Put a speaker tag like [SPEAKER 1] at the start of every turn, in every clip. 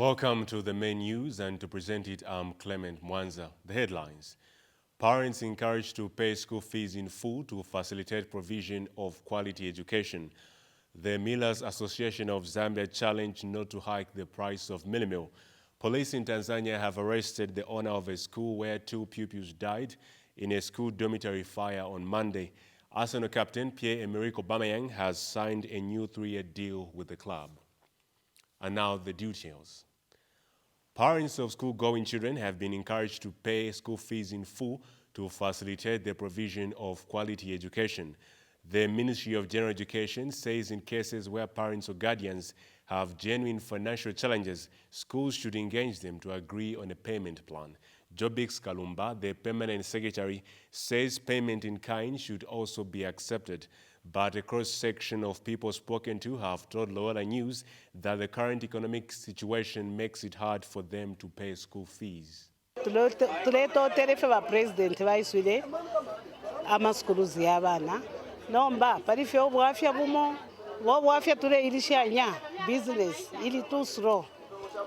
[SPEAKER 1] Welcome to the main news, and to present it, I'm Clement Mwanza. The headlines. Parents encouraged to pay school fees in full to facilitate provision of quality education. The Millers Association of Zambia challenged not to hike the price of meal. Police in Tanzania have arrested the owner of a school where 2 pupils died in a school dormitory fire on Monday. Arsenal captain Pierre-Emerick Aubameyang has signed a new 3-year deal with the club. And now the details. Parents of school-going children have been encouraged to pay school fees in full to facilitate the provision of quality education. The Ministry of General Education says in cases where parents or guardians have genuine financial challenges, schools should engage them to agree on a payment plan. Jobix Kalumba, the permanent secretary, says payment in kind should also be accepted. But a cross-section of people spoken to have told Loyola News that the current economic situation makes it hard for them to pay school fees.
[SPEAKER 2] President vaiswile amaskuluzi y'abana nomba parife obwafya bumo obwafya ture ilishanya business ili too slow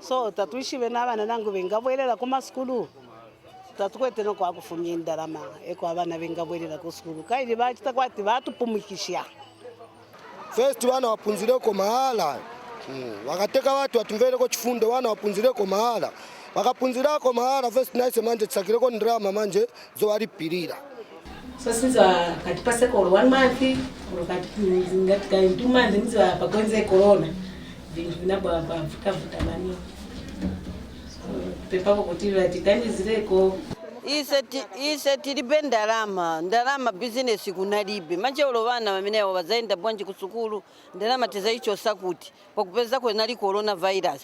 [SPEAKER 2] so tatuishiwe n'abana nangu bengabwerera ku maskulu tatukwete no kwa kufumya indarama eko abana bengabwerera ku skulu kaili bachita kwati batupumikishya
[SPEAKER 3] first wana wapunzireko mahala wakateka watu watumvereko chifundo wana wapunzireko mahala wakapunzirako mahala first nice manje tsakireko ndrama manje zo walipirira
[SPEAKER 4] so since katipase ko 1 month or ngatika 2 months nziwa pakwenze corona vintu vinabwa vuta mani pepa kuti vatikandizireko
[SPEAKER 5] ise tilibe ndalama business kunalibe manje olo bana bamenewo bazaenda bwanji ku sukulu ndalama tezaichosa kuti pakupeza kwenali coronavirus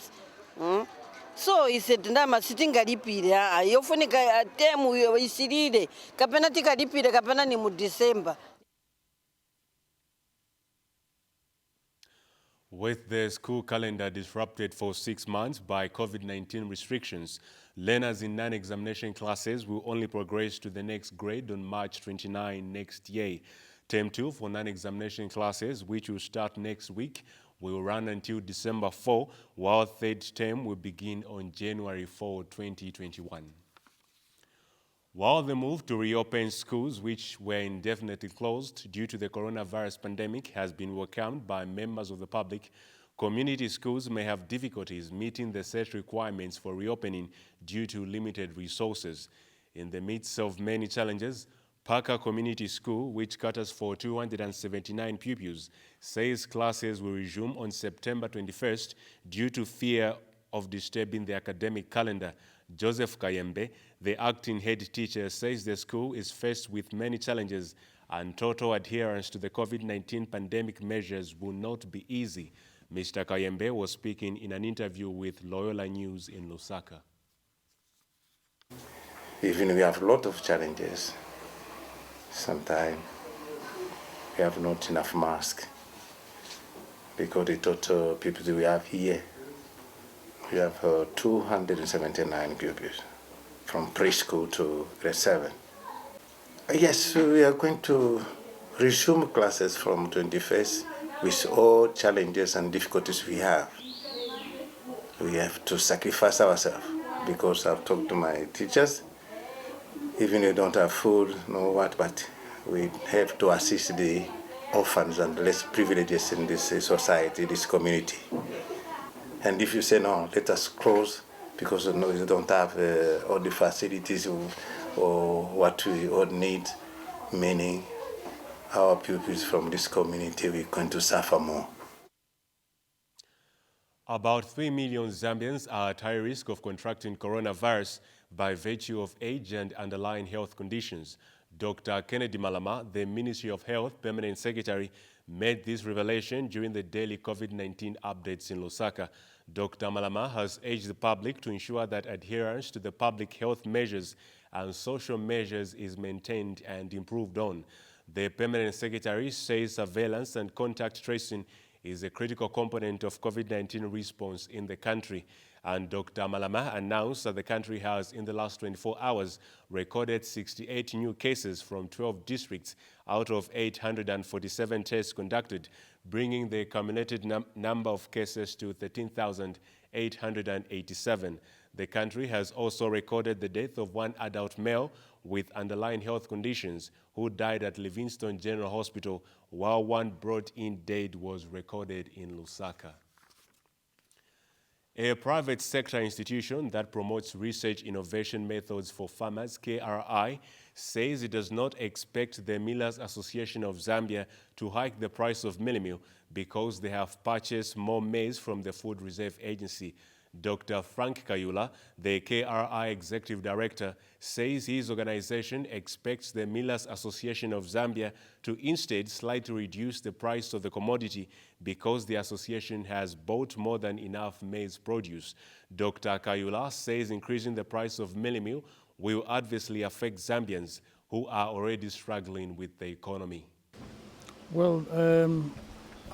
[SPEAKER 5] so ise ndalama sitingalipire yofunika temu isilile kapena tikalipire kapena ni mu December.
[SPEAKER 1] With the school calendar disrupted for 6 months by COVID-19 restrictions, learners in non-examination classes will only progress to the next grade on March 29 next year. Term 2 for non-examination classes, which will start next week, will run until December 4, while third term will begin on January 4, 2021. While the move to reopen schools, which were indefinitely closed due to the coronavirus pandemic, has been welcomed by members of the public, community schools may have difficulties meeting the set requirements for reopening due to limited resources. In the midst of many challenges, Parker Community School, which caters for 279 pupils, says classes will resume on September 21st due to fear of disturbing the academic calendar. Joseph Kayembe, the acting head teacher, says the school is faced with many challenges and total adherence to the COVID-19 pandemic measures will not be easy. Mr. Kayembe was speaking in an interview with Loyola News in Lusaka.
[SPEAKER 6] Even we have a lot of challenges. Sometimes we have not enough masks because the total people that we have here, we have 279 pupils from preschool to grade 7. Yes, we are going to resume classes from 21st with all challenges and difficulties we have. We have to sacrifice ourselves because I've talked to my teachers. Even if we don't have food, no what, but we have to assist the orphans and less privileged in this society, this community. And if you say, no, let us close because we don't have all the facilities or what we all need, meaning our pupils from this community, we're going to suffer more.
[SPEAKER 1] About 3 million Zambians are at high risk of contracting coronavirus by virtue of age and underlying health conditions. Dr. Kennedy Malama, the Ministry of Health Permanent Secretary, made this revelation during the daily COVID-19 updates in Lusaka. Dr. Malama has urged the public to ensure that adherence to the public health measures and social measures is maintained and improved on. The Permanent Secretary says surveillance and contact tracing is a critical component of COVID-19 response in the country. And Dr. Malama announced that the country has, in the last 24 hours, recorded 68 new cases from 12 districts out of 847 tests conducted, bringing the cumulated number of cases to 13,000 887. The country has also recorded the death of one adult male with underlying health conditions who died at Livingstone General Hospital, while one brought-in dead was recorded in Lusaka. A private sector institution that promotes research innovation methods for farmers, KRI, says it does not expect the Millers Association of Zambia to hike the price of mealie meal because they have purchased more maize from the Food Reserve Agency. Dr. Frank Kayula, the KRI Executive Director, says his organization expects the Millers Association of Zambia to instead slightly reduce the price of the commodity because the association has bought more than enough maize produce. Dr. Kayula says increasing the price of mealie meal will adversely affect Zambians who are already struggling with the economy.
[SPEAKER 7] Well,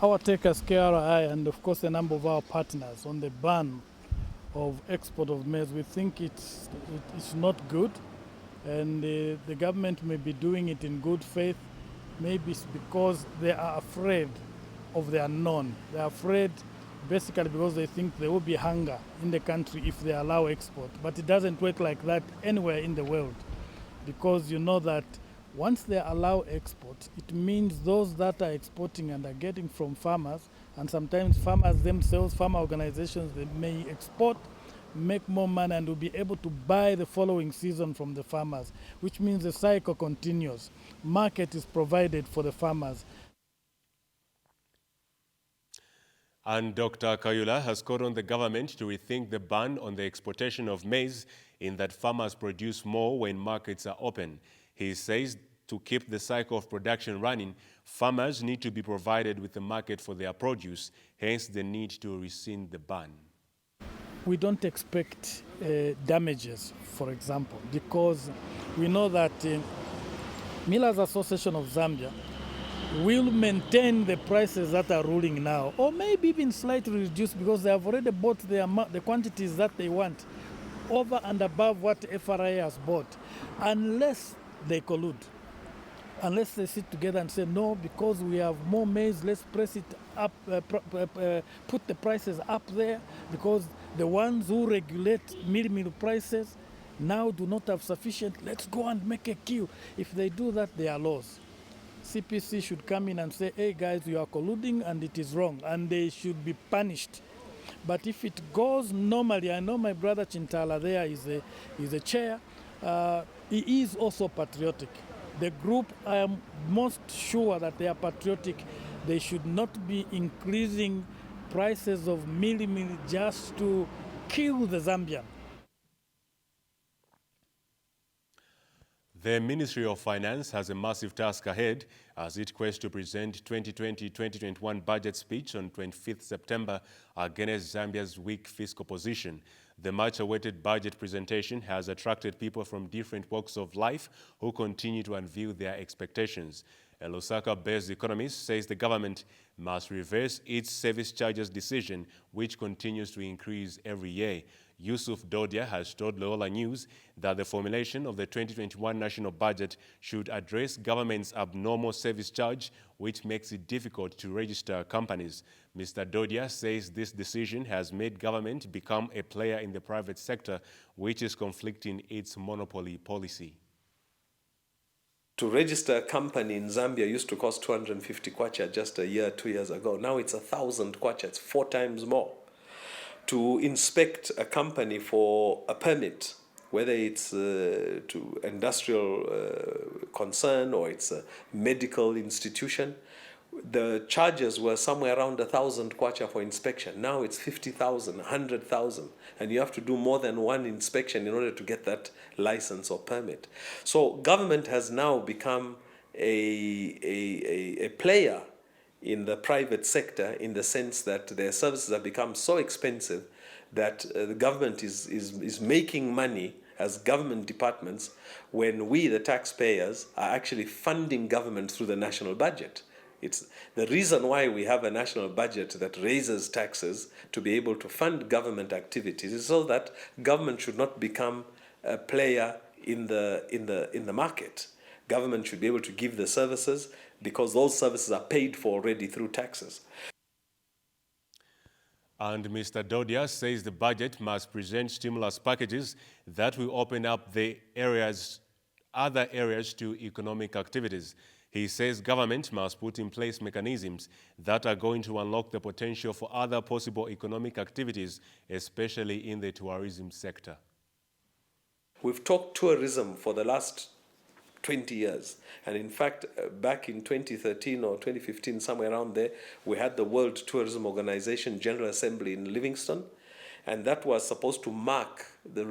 [SPEAKER 7] our take as KRI and of course a number of our partners on the ban of export of maize, we think it's not good, and the government may be doing it in good faith. Maybe it's because they are afraid of the unknown. They are afraid basically because they think there will be hunger in the country if they allow export. But it doesn't work like that anywhere in the world, because you know that once they allow export, it means those that are exporting and are getting from farmers, and sometimes farmers themselves, farmer organizations, they may export, make more money, and will be able to buy the following season from the farmers, which means the cycle continues. Market is provided for the farmers.
[SPEAKER 1] And Dr. Kayula has called on the government to rethink the ban on the exportation of maize, in that farmers produce more when markets are open. He says to keep the cycle of production running, farmers need to be provided with a market for their produce, hence the need to rescind the ban.
[SPEAKER 7] We don't expect damages, for example, because we know that Millers Association of Zambia will maintain the prices that are ruling now, or maybe even slightly reduce, because they have already bought the quantities that they want over and above what FRA has bought, unless they collude. Unless they sit together and say, no, because we have more maize, let's press it up, put the prices up there, because the ones who regulate meal prices now do not have sufficient, let's go and make a queue. If they do that, they are lost. CPC should come in and say, hey guys, you are colluding and it is wrong, and they should be punished. But if it goes normally, I know my brother Chintala there is a chair, he is also patriotic. The group, I am most sure that they are patriotic. They should not be increasing prices of mealie just to kill the Zambian.
[SPEAKER 1] The Ministry of Finance has a massive task ahead as it quests to present 2020-2021 budget speech on 25th September against Zambia's weak fiscal position. The much-awaited budget presentation has attracted people from different walks of life who continue to unveil their expectations. A Lusaka-based economist says the government must reverse its service charges decision, which continues to increase every year. Yusuf Dodia has told Loyola News that the formulation of the 2021 national budget should address government's abnormal service charge, which makes it difficult to register companies. Mr. Dodia says this decision has made government become a player in the private sector, which is conflicting its monopoly policy.
[SPEAKER 8] To register a company in Zambia used to cost 250 kwacha just a year, 2 years ago. Now it's 1,000 kwacha, it's 4 times more. To inspect a company for a permit, whether it's to industrial concern or it's a medical institution, the charges were somewhere around 1,000 kwacha for inspection. Now it's 50,000, 100,000, and you have to do more than one inspection in order to get that license or permit. So government has now become a player in the private sector, in the sense that their services have become so expensive that the government is making money as government departments when we, the taxpayers, are actually funding government through the national budget. It's the reason why we have a national budget that raises taxes to be able to fund government activities is so that government should not become a player in the market. Government should be able to give the services because those services are paid for already through taxes.
[SPEAKER 1] And Mr. Dodia says the budget must present stimulus packages that will open up other areas to economic activities. He says government must put in place mechanisms that are going to unlock the potential for other possible economic activities, especially in the tourism sector.
[SPEAKER 8] We've talked tourism for the last 20 years. And in fact, back in 2013 or 2015, somewhere around there, we had the World Tourism Organization General Assembly in Livingstone. And that was supposed to mark the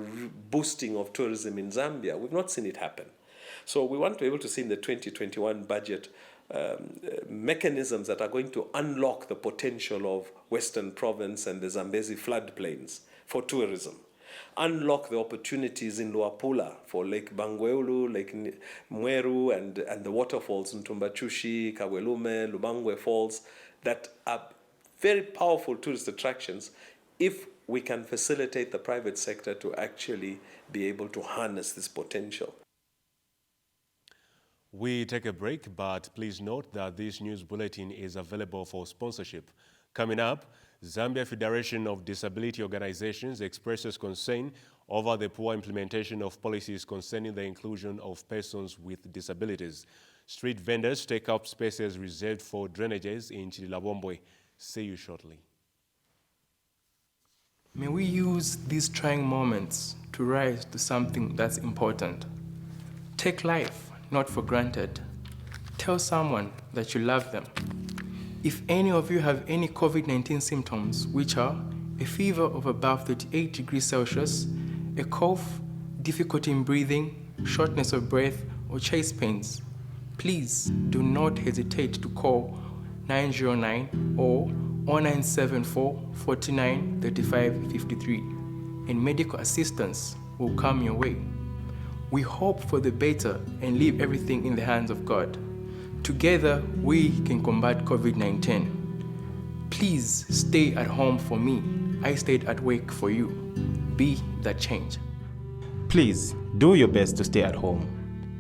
[SPEAKER 8] boosting of tourism in Zambia. We've not seen it happen. So we want to be able to see in the 2021 budget mechanisms that are going to unlock the potential of Western Province and the Zambezi floodplains for tourism. Unlock the opportunities in Luapula for Lake Bangweulu, Lake Mweru, and the waterfalls in Tumbachushi, Kawelume, Lubangwe Falls, that are very powerful tourist attractions if we can facilitate the private sector to actually be able to harness this potential.
[SPEAKER 1] We take a break, but please note that this news bulletin is available for sponsorship. Coming up, Zambia Federation of Disability Organizations expresses concern over the poor implementation of policies concerning the inclusion of persons with disabilities. Street vendors take up spaces reserved for drainages in Chililabombwe. See you shortly.
[SPEAKER 9] May we use these trying moments to rise to something that's important. Take life not for granted. Tell someone that you love them. If any of you have any COVID-19 symptoms, which are a fever of above 38 degrees Celsius, a cough, difficulty in breathing, shortness of breath, or chest pains, please do not hesitate to call 909 or 0974 49 35 53, and medical assistance will come your way. We hope for the better and leave everything in the hands of God. Together, we can combat COVID-19. Please stay at home for me. I stayed at work for you. Be that change.
[SPEAKER 10] Please do your best to stay at home.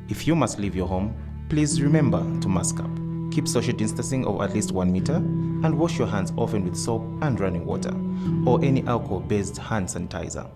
[SPEAKER 10] If you must leave your home, please remember to mask up. Keep social distancing of at least 1 meter and wash your hands often with soap and running water or any alcohol-based hand sanitizer.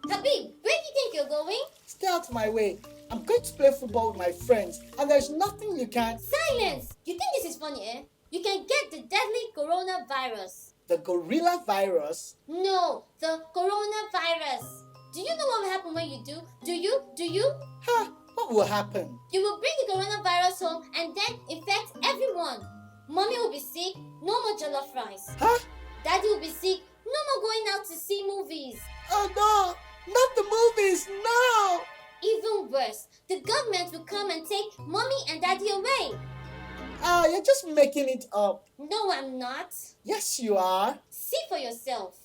[SPEAKER 11] Habib, where do you think you're going?
[SPEAKER 12] Stay out my way. I'm going to play football with my friends, and there's nothing you can...
[SPEAKER 11] Silence! You think this is funny, eh? You can get the deadly coronavirus.
[SPEAKER 12] The gorilla virus?
[SPEAKER 11] No, the coronavirus. Do you know what will happen when you do? Do you?
[SPEAKER 12] Huh? What will happen?
[SPEAKER 11] You will bring the coronavirus home and then infect everyone. Mommy will be sick, no more jollof rice.
[SPEAKER 12] Huh?
[SPEAKER 11] Daddy will be sick, no more going out to see movies.
[SPEAKER 12] Oh no! Not the movies, no!
[SPEAKER 11] Even worse, the government will come and take Mommy and Daddy away.
[SPEAKER 12] You're just making it up.
[SPEAKER 11] No, I'm not.
[SPEAKER 12] Yes, you are.
[SPEAKER 11] See for yourself.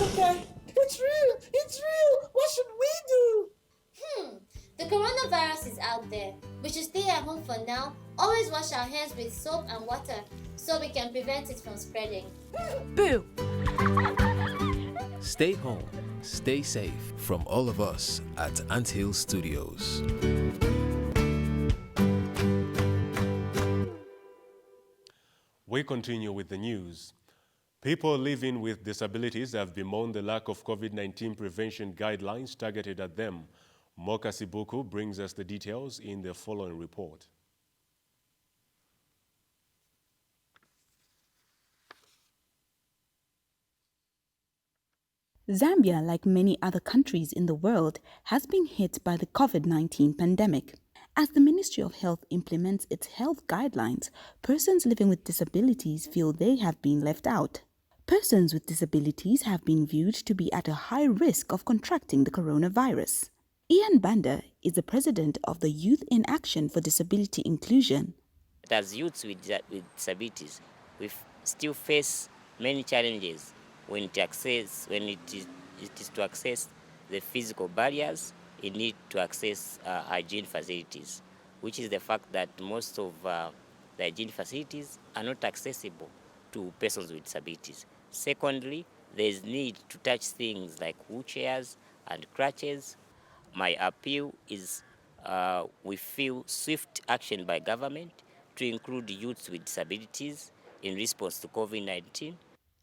[SPEAKER 12] Okay, it's real. It's real. What should we do?
[SPEAKER 11] The coronavirus is out there. We should stay at home for now. Always wash our hands with soap and water so we can prevent it from spreading.
[SPEAKER 13] Boo! Stay home, stay safe from all of us at Anthill Studios.
[SPEAKER 1] We continue with the news. People living with disabilities have bemoaned the lack of COVID-19 prevention guidelines targeted at them. Moka Sibuku brings us the details in the following report.
[SPEAKER 14] Zambia, like many other countries in the world, has been hit by the COVID-19 pandemic. As the Ministry of Health implements its health guidelines, persons living with disabilities feel they have been left out. Persons with disabilities have been viewed to be at a high risk of contracting the coronavirus. Ian Banda is the president of the Youth in Action for Disability Inclusion.
[SPEAKER 15] As youths with disabilities, we still face many challenges when it is to access the physical barriers in need to access hygiene facilities, which is the fact that most of the hygiene facilities are not accessible to persons with disabilities. Secondly, there is need to touch things like wheelchairs and crutches. My appeal is we feel swift action by government to include youths with disabilities in response to COVID-19.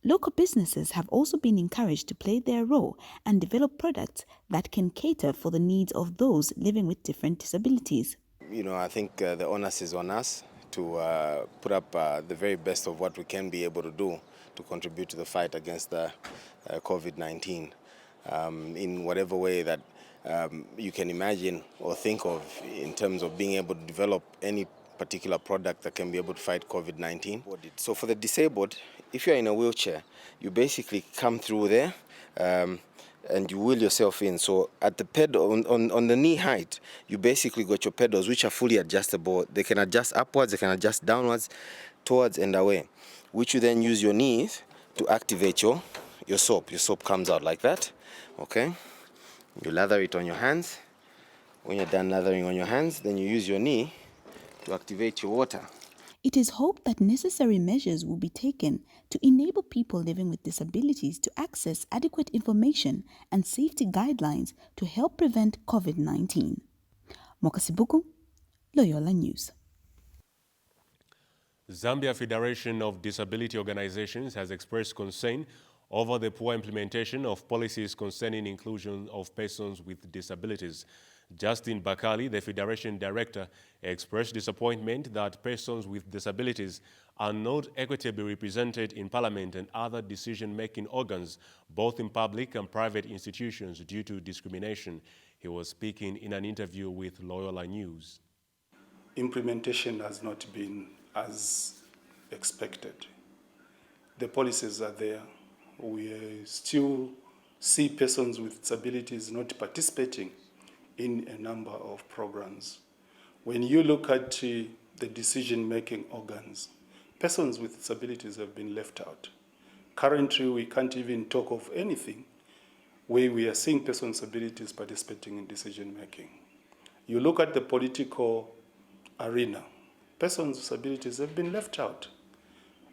[SPEAKER 14] Local businesses have also been encouraged to play their role and develop products that can cater for the needs of those living with different disabilities.
[SPEAKER 16] I think the onus is on us to put up the very best of what we can be able to do to contribute to the fight against the COVID-19 in whatever way that you can imagine or think of in terms of being able to develop any particular product that can be able to fight COVID-19. So for the disabled, if you're in a wheelchair, you basically come through there and you wheel yourself in. So at the pedal, on the knee height, you basically got your pedals, which are fully adjustable. They can adjust upwards, they can adjust downwards, towards and away, which you then use your knees to activate your soap. Your soap comes out like that, okay? You lather it on your hands. When you're done lathering on your hands, then you use your knee to activate your water.
[SPEAKER 14] It is hoped that necessary measures will be taken to enable people living with disabilities to access adequate information and safety guidelines to help prevent COVID-19. Mokasibuku, Loyola News.
[SPEAKER 1] Zambia Federation of Disability Organizations has expressed concern over the poor implementation of policies concerning inclusion of persons with disabilities. Justin Bakali, the Federation Director, expressed disappointment that persons with disabilities are not equitably represented in Parliament and other decision-making organs, both in public and private institutions, due to discrimination. He was speaking in an interview with Loyola News.
[SPEAKER 17] Implementation has not been as expected. The policies are there. We still see persons with disabilities not participating in a number of programs. When you look at the decision-making organs, persons with disabilities have been left out. Currently, we can't even talk of anything where we are seeing persons with disabilities participating in decision-making. You look at the political arena, persons with disabilities have been left out.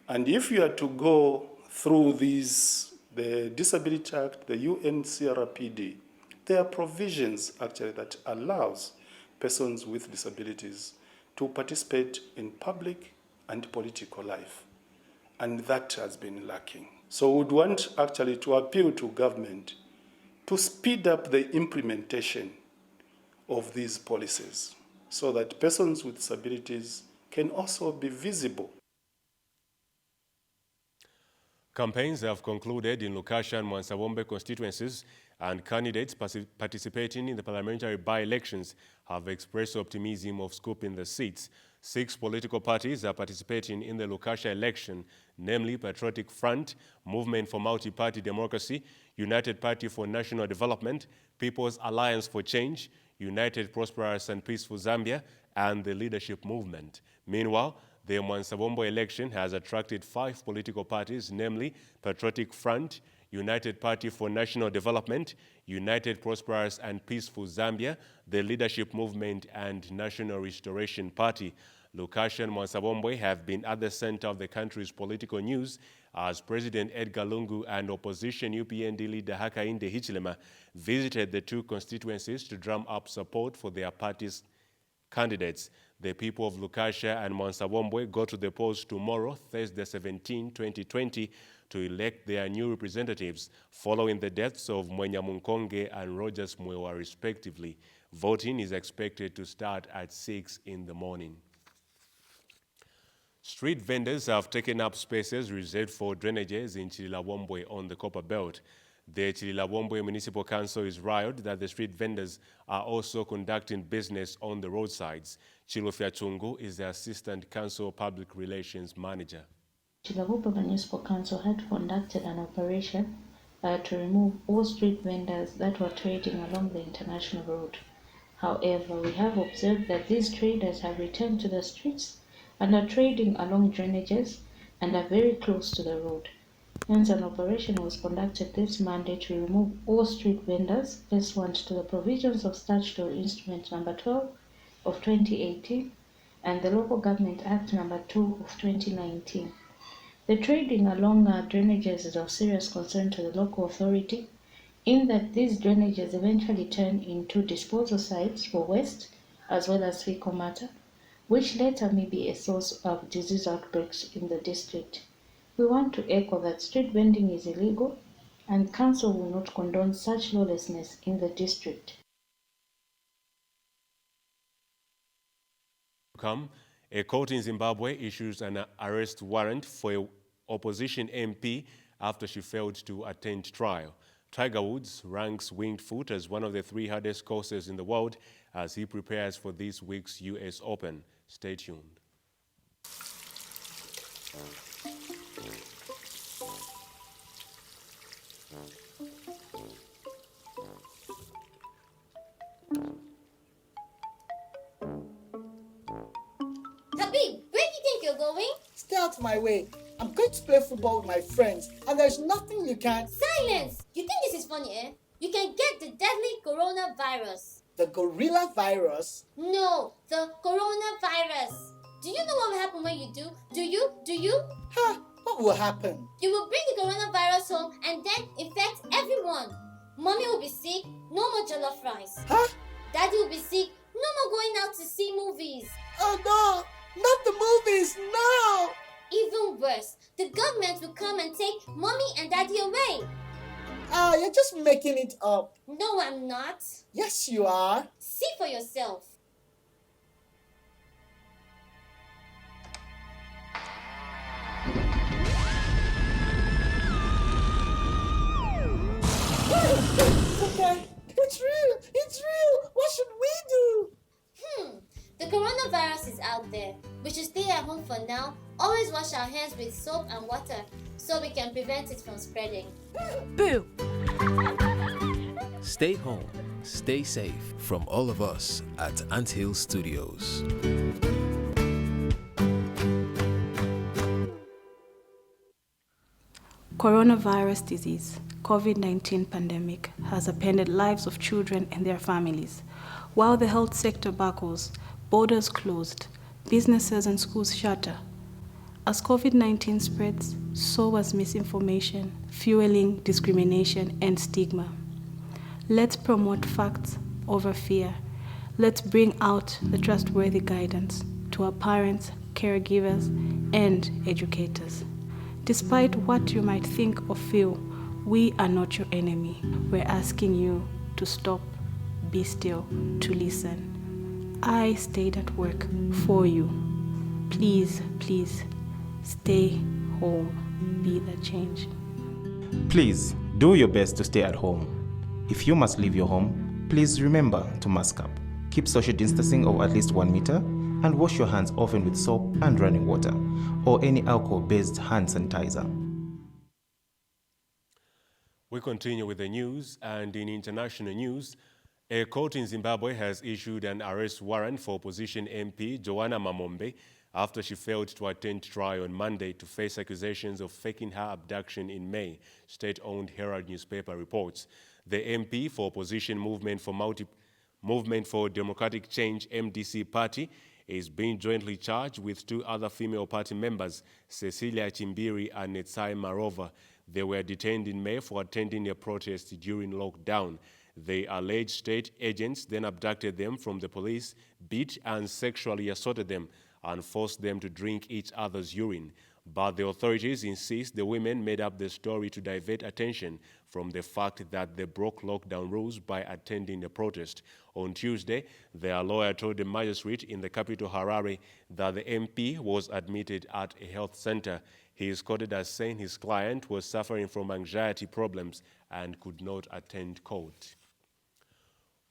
[SPEAKER 17] And if you are to go through the Disability Act, the UNCRPD, there are provisions actually that allows persons with disabilities to participate in public and political life. And that has been lacking. So we would want actually to appeal to government to speed up the implementation of these policies so that persons with disabilities can also be visible.
[SPEAKER 1] Campaigns have concluded in Lukasha and Mwansawombe constituencies, and candidates participating in the parliamentary by-elections have expressed optimism of scooping the seats. 6 political parties are participating in the Lukasha election, namely Patriotic Front, Movement for Multi-Party Democracy, United Party for National Development, People's Alliance for Change, United Prosperous and Peaceful Zambia, and the Leadership Movement. Meanwhile, the Mwansawombe election has attracted 5 political parties, namely Patriotic Front, United Party for National Development, United Prosperous and Peaceful Zambia, the Leadership Movement, and National Restoration Party. Lukasha and Mwansawombe have been at the center of the country's political news as President Edgar Lungu and opposition UPND leader Hakainde Hichilema visited the 2 constituencies to drum up support for their party's candidates. The people of Lukasha and Mwansawombe go to the polls tomorrow, Thursday 17, 2020, to elect their new representatives following the deaths of Mwenya Munkonge and Rogers Mwewa respectively. Voting is expected to start at 6 in the morning. Street vendors have taken up spaces reserved for drainages in Chililawombwe on the Copper Belt. The Chililawombwe Municipal Council is riled that the street vendors are also conducting business on the roadsides. Chilofia Chungu is the Assistant Council Public Relations Manager.
[SPEAKER 18] Chililawombwe Municipal Council had conducted an operation to remove all street vendors that were trading along the international road. However, we have observed that these traders have returned to the streets and are trading along drainages and are very close to the road. Hence, an operation was conducted this Monday to remove all street vendors pursuant to the provisions of Statutory Instrument Number 12 of 2018 and the Local Government Act Number 2 of 2019. The trading along drainages is of serious concern to the local authority, in that these drainages eventually turn into disposal sites for waste as well as fecal matter, which later may be a source of disease outbreaks in the district. We want to echo that street vending is illegal and Council will not condone such lawlessness in the district.
[SPEAKER 1] A court in Zimbabwe issues an arrest warrant for an opposition MP after she failed to attend trial. Tiger Woods ranks Winged Foot as one of the 3 hardest courses in the world as he prepares for this week's US Open. Stay tuned.
[SPEAKER 11] Habib, where do you think you're going?
[SPEAKER 12] Stay out of my way. I'm going to play football with my friends, and there's nothing you can...
[SPEAKER 11] Silence! You think this is funny, eh? You can get the deadly coronavirus.
[SPEAKER 12] The gorilla virus?
[SPEAKER 11] No, the coronavirus. Do you know what will happen when you do? Do you?
[SPEAKER 12] Huh? What will happen?
[SPEAKER 11] You will bring the coronavirus home and then infect everyone. Mommy will be sick, no more jollof rice.
[SPEAKER 12] Huh?
[SPEAKER 11] Daddy will be sick, no more going out to see movies.
[SPEAKER 12] Oh no! Not the movies, no!
[SPEAKER 11] Even worse, the government will come and take Mommy and Daddy away.
[SPEAKER 12] You're just making it up.
[SPEAKER 11] No, I'm not.
[SPEAKER 12] Yes, you are.
[SPEAKER 11] See for yourself.
[SPEAKER 12] It's okay. It's real. It's real. What should we do?
[SPEAKER 11] The coronavirus is out there. We should stay at home for now. Always wash our hands with soap and water so we can prevent it from spreading.
[SPEAKER 13] Boo! Stay home, stay safe from all of us at Anthill Studios.
[SPEAKER 14] Coronavirus disease, COVID-19 pandemic, has upended lives of children and their families. While the health sector buckles, borders closed, businesses and schools shutter. As COVID-19 spreads, so was misinformation, fueling discrimination and stigma. Let's promote facts over fear. Let's bring out the trustworthy guidance to our parents, caregivers, and educators. Despite what you might think or feel, we are not your enemy. We're asking you to stop, be still, to listen. I stayed at work for you. Please, please, stay home. Be the change.
[SPEAKER 10] Please do your best to stay at home. If you must leave your home, please remember to mask up. Keep social distancing of at least 1 meter and wash your hands often with soap and running water or any alcohol-based hand sanitizer.
[SPEAKER 1] We continue with the news, and in international news, a court in Zimbabwe has issued an arrest warrant for opposition MP Joanna Mamombe after she failed to attend trial on Monday to face accusations of faking her abduction in May, state-owned Herald newspaper reports. The MP for Opposition Movement for Democratic Change MDC party is being jointly charged with 2 other female party members, Cecilia Chimbiri and Netsai Marova. They were detained in May for attending a protest during lockdown. The alleged state agents then abducted them from the police, beat and sexually assaulted them, and forced them to drink each other's urine. But the authorities insist the women made up the story to divert attention from the fact that they broke lockdown rules by attending a protest. On Tuesday, their lawyer told the magistrate in the capital Harare that the MP was admitted at a health center. He is quoted as saying his client was suffering from anxiety problems and could not attend court.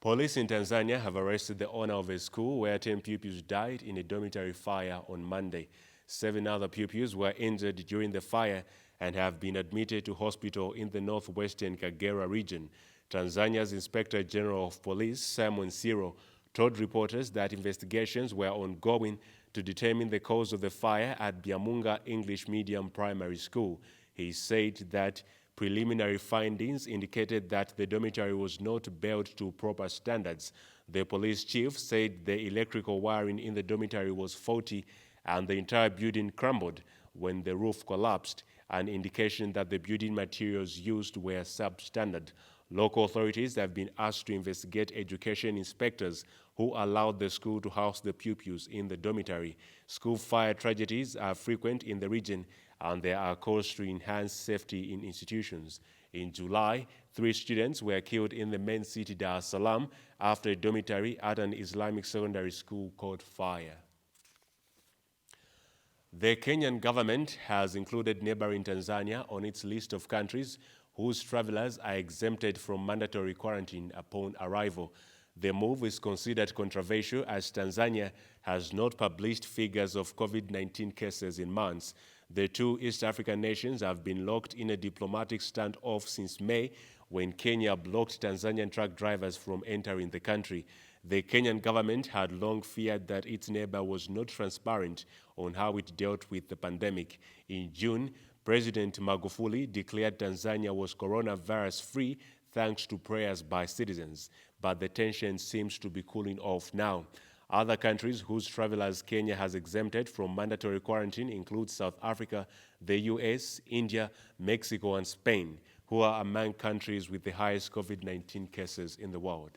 [SPEAKER 1] Police in Tanzania have arrested the owner of a school where 10 pupils died in a dormitory fire on Monday. 7 other pupils were injured during the fire and have been admitted to hospital in the northwestern Kagera region. Tanzania's Inspector General of Police, Simon Siro, told reporters that investigations were ongoing to determine the cause of the fire at Byamunga English Medium Primary School. He said that preliminary findings indicated that the dormitory was not built to proper standards. The police chief said the electrical wiring in the dormitory was faulty and the entire building crumbled when the roof collapsed, an indication that the building materials used were substandard. Local authorities have been asked to investigate education inspectors who allowed the school to house the pupils in the dormitory. School fire tragedies are frequent in the region, and there are calls to enhance safety in institutions. In July, 3 students were killed in the main city Dar es Salaam after a dormitory at an Islamic secondary school caught fire. The Kenyan government has included neighboring Tanzania on its list of countries whose travelers are exempted from mandatory quarantine upon arrival. The move is considered controversial as Tanzania has not published figures of COVID-19 cases in months. The two East African nations have been locked in a diplomatic standoff since May, when Kenya blocked Tanzanian truck drivers from entering the country. The Kenyan government had long feared that its neighbor was not transparent on how it dealt with the pandemic. In June, President Magufuli declared Tanzania was coronavirus-free thanks to prayers by citizens, but the tension seems to be cooling off now. Other countries whose travelers Kenya has exempted from mandatory quarantine include South Africa, the US, India, Mexico, and Spain, who are among countries with the highest COVID-19 cases in the world.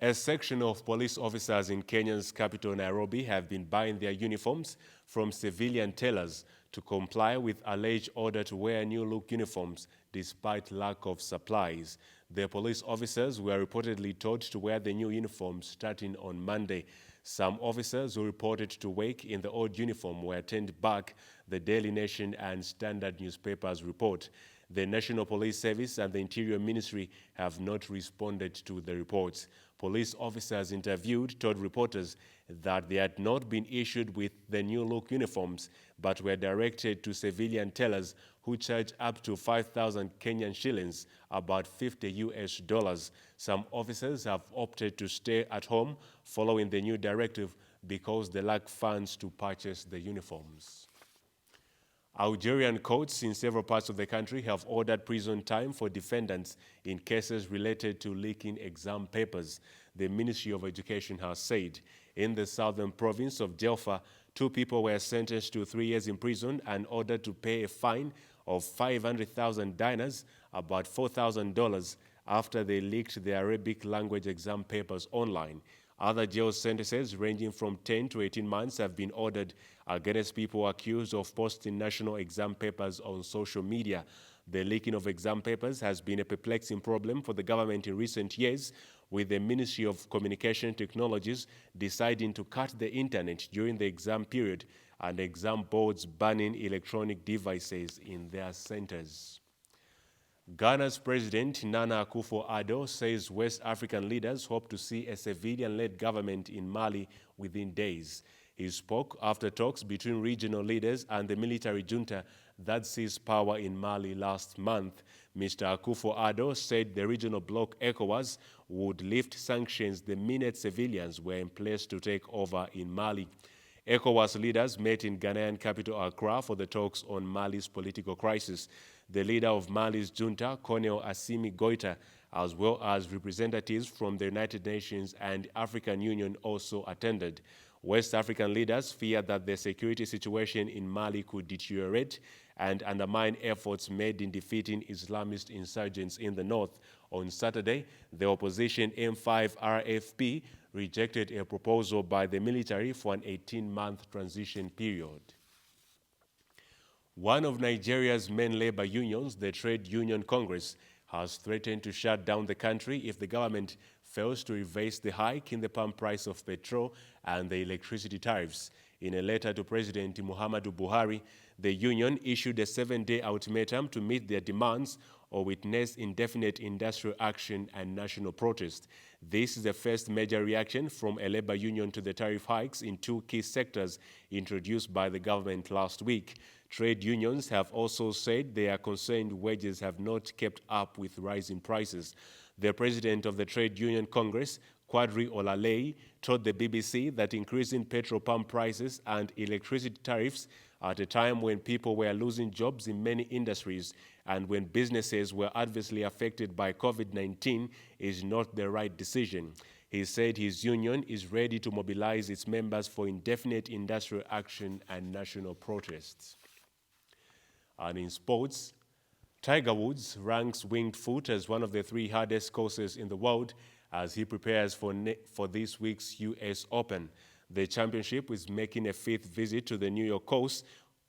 [SPEAKER 1] A section of police officers in Kenya's capital, Nairobi, have been buying their uniforms from civilian tailors to comply with alleged order to wear new-look uniforms despite lack of supplies. The police officers were reportedly told to wear the new uniforms starting on Monday. Some officers who reported to work in the old uniform were turned back, the Daily Nation and Standard newspapers report. The National Police Service and the Interior Ministry have not responded to the reports. Police officers interviewed told reporters that they had not been issued with the new-look uniforms, but were directed to civilian tailors who charge up to 5,000 Kenyan shillings, about $50 US. Some officers have opted to stay at home following the new directive because they lack funds to purchase the uniforms. Algerian courts in several parts of the country have ordered prison time for defendants in cases related to leaking exam papers, the Ministry of Education has said. In the southern province of Delfa, 2 people were sentenced to 3 years in prison and ordered to pay a fine of 500,000 dinars, about $4,000, after they leaked the Arabic language exam papers online. Other jail sentences ranging from 10 to 18 months have been ordered against people accused of posting national exam papers on social media. The leaking of exam papers has been a perplexing problem for the government in recent years, with the Ministry of Communication Technologies deciding to cut the internet during the exam period and exam boards banning electronic devices in their centers. Ghana's President Nana Akufo-Addo says West African leaders hope to see a civilian-led government in Mali within days. He spoke after talks between regional leaders and the military junta that seized power in Mali last month. Mr. Akufo-Addo said the regional bloc ECOWAS would lift sanctions the minute civilians were in place to take over in Mali. ECOWAS leaders met in Ghanaian capital Accra for the talks on Mali's political crisis. The leader of Mali's junta, Colonel Assimi Goïta, as well as representatives from the United Nations and African Union also attended. West African leaders fear that the security situation in Mali could deteriorate and undermine efforts made in defeating Islamist insurgents in the north. On Saturday, the opposition M5 RFP rejected a proposal by the military for an 18-month transition period. One of Nigeria's main labor unions, the Trade Union Congress, has threatened to shut down the country if the government fails to reverse the hike in the pump price of petrol and the electricity tariffs. In a letter to President Muhammadu Buhari, the union issued a 7-day ultimatum to meet their demands or witness indefinite industrial action and national protest. This is the first major reaction from a labor union to the tariff hikes in 2 key sectors introduced by the government last week. Trade unions have also said they are concerned wages have not kept up with rising prices. The president of the Trade Union Congress, Quadri Olalei, told the BBC that increasing petrol pump prices and electricity tariffs at a time when people were losing jobs in many industries and when businesses were adversely affected by COVID-19 is not the right decision. He said his union is ready to mobilize its members for indefinite industrial action and national protests. And in sports, Tiger Woods ranks winged foot as one of the 3 hardest courses in the world as he prepares for this week's US Open. The championship is making a 5th visit to the New York course.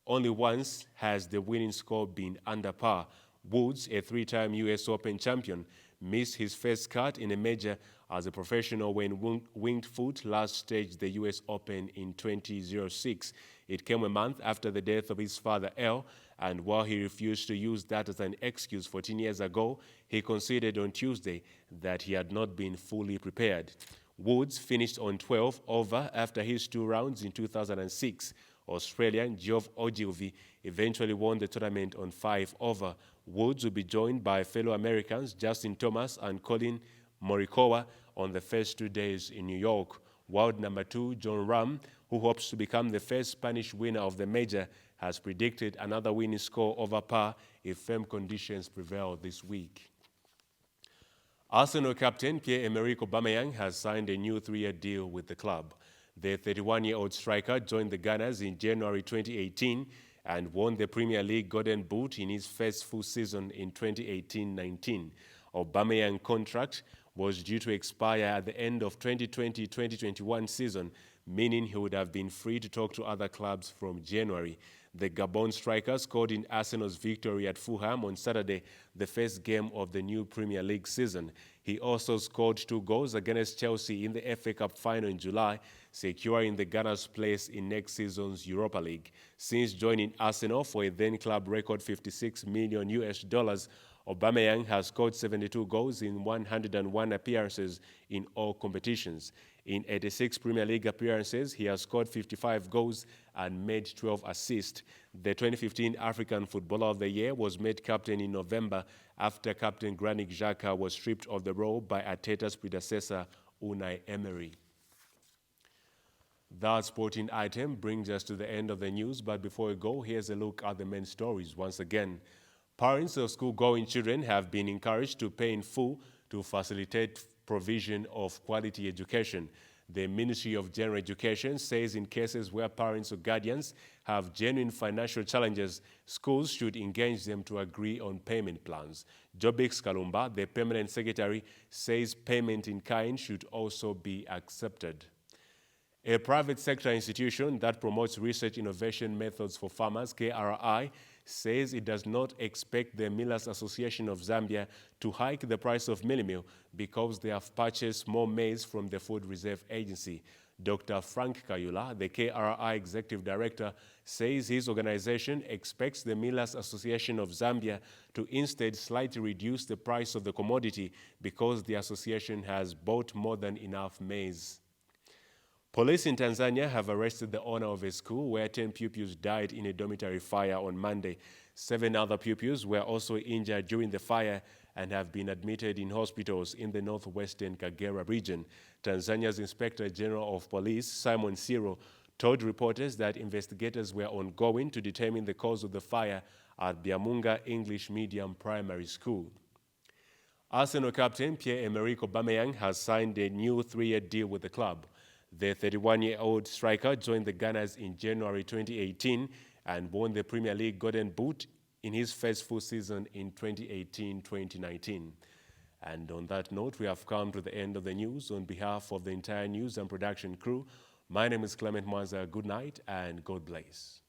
[SPEAKER 1] Only once has the winning score been under par. Woods, a 3-time US Open champion, missed his first cut in a major as a professional when winged foot last staged the US Open in 2006. It came a month after the death of his father, Earl, and while he refused to use that as an excuse 14 years ago, he conceded on Tuesday that he had not been fully prepared. Woods finished on 12 over after his 2 rounds in 2006. Australian Geoff Ogilvy eventually won the tournament on 5 over. Woods will be joined by fellow Americans Justin Thomas and Colin Morikawa on the first 2 days in New York. World number 2 John Ram, who hopes to become the first Spanish winner of the major, has predicted another winning score over par if firm conditions prevail this week. Arsenal captain Pierre-Emerick Aubameyang has signed a new 3-year deal with the club. The 31-year-old striker joined the Gunners in January 2018 and won the Premier League Golden Boot in his first full season in 2018-19. Aubameyang's contract was due to expire at the end of 2020-2021 season, meaning he would have been free to talk to other clubs from January. The Gabon striker scored in Arsenal's victory at Fulham on Saturday, the first game of the new Premier League season. He also scored 2 goals against Chelsea in the FA Cup final in July, securing the Gunners' place in next season's Europa League. Since joining Arsenal for a then-club record $56 million, Aubameyang has scored 72 goals in 101 appearances in all competitions. In 86 Premier League appearances, he has scored 55 goals and made 12 assists. The 2015 African Footballer of the Year was made captain in November after Captain Granit Xhaka was stripped of the role by Arteta's predecessor, Unai Emery. That sporting item brings us to the end of the news, but before we go, here's a look at the main stories once again. Parents of school-going children have been encouraged to pay in full to facilitate provision of quality education. The Ministry of General Education says in cases where parents or guardians have genuine financial challenges, schools should engage them to agree on payment plans. Jobix Kalumba, the permanent secretary, says payment in kind should also be accepted. A private sector institution that promotes research innovation methods for farmers, KRI, says it does not expect the Millers Association of Zambia to hike the price of mealie meal because they have purchased more maize from the Food Reserve Agency. Dr. Frank Kayula, the KRI Executive Director, says his organization expects the Millers Association of Zambia to instead slightly reduce the price of the commodity because the association has bought more than enough maize. Police in Tanzania have arrested the owner of a school where 10 pupils died in a dormitory fire on Monday. 7 other pupils were also injured during the fire and have been admitted in hospitals in the northwestern Kagera region. Tanzania's Inspector General of Police, Simon Siro, told reporters that investigators were ongoing to determine the cause of the fire at Biamunga English Medium Primary School. Arsenal captain Pierre-Emerick Aubameyang has signed a new 3-year deal with the club. The 31-year-old striker joined the Gunners in January 2018 and won the Premier League Golden Boot in his first full season in 2018-2019. And on that note, we have come to the end of the news. On behalf of the entire news and production crew, my name is Clement Mwanza. Good night and God bless.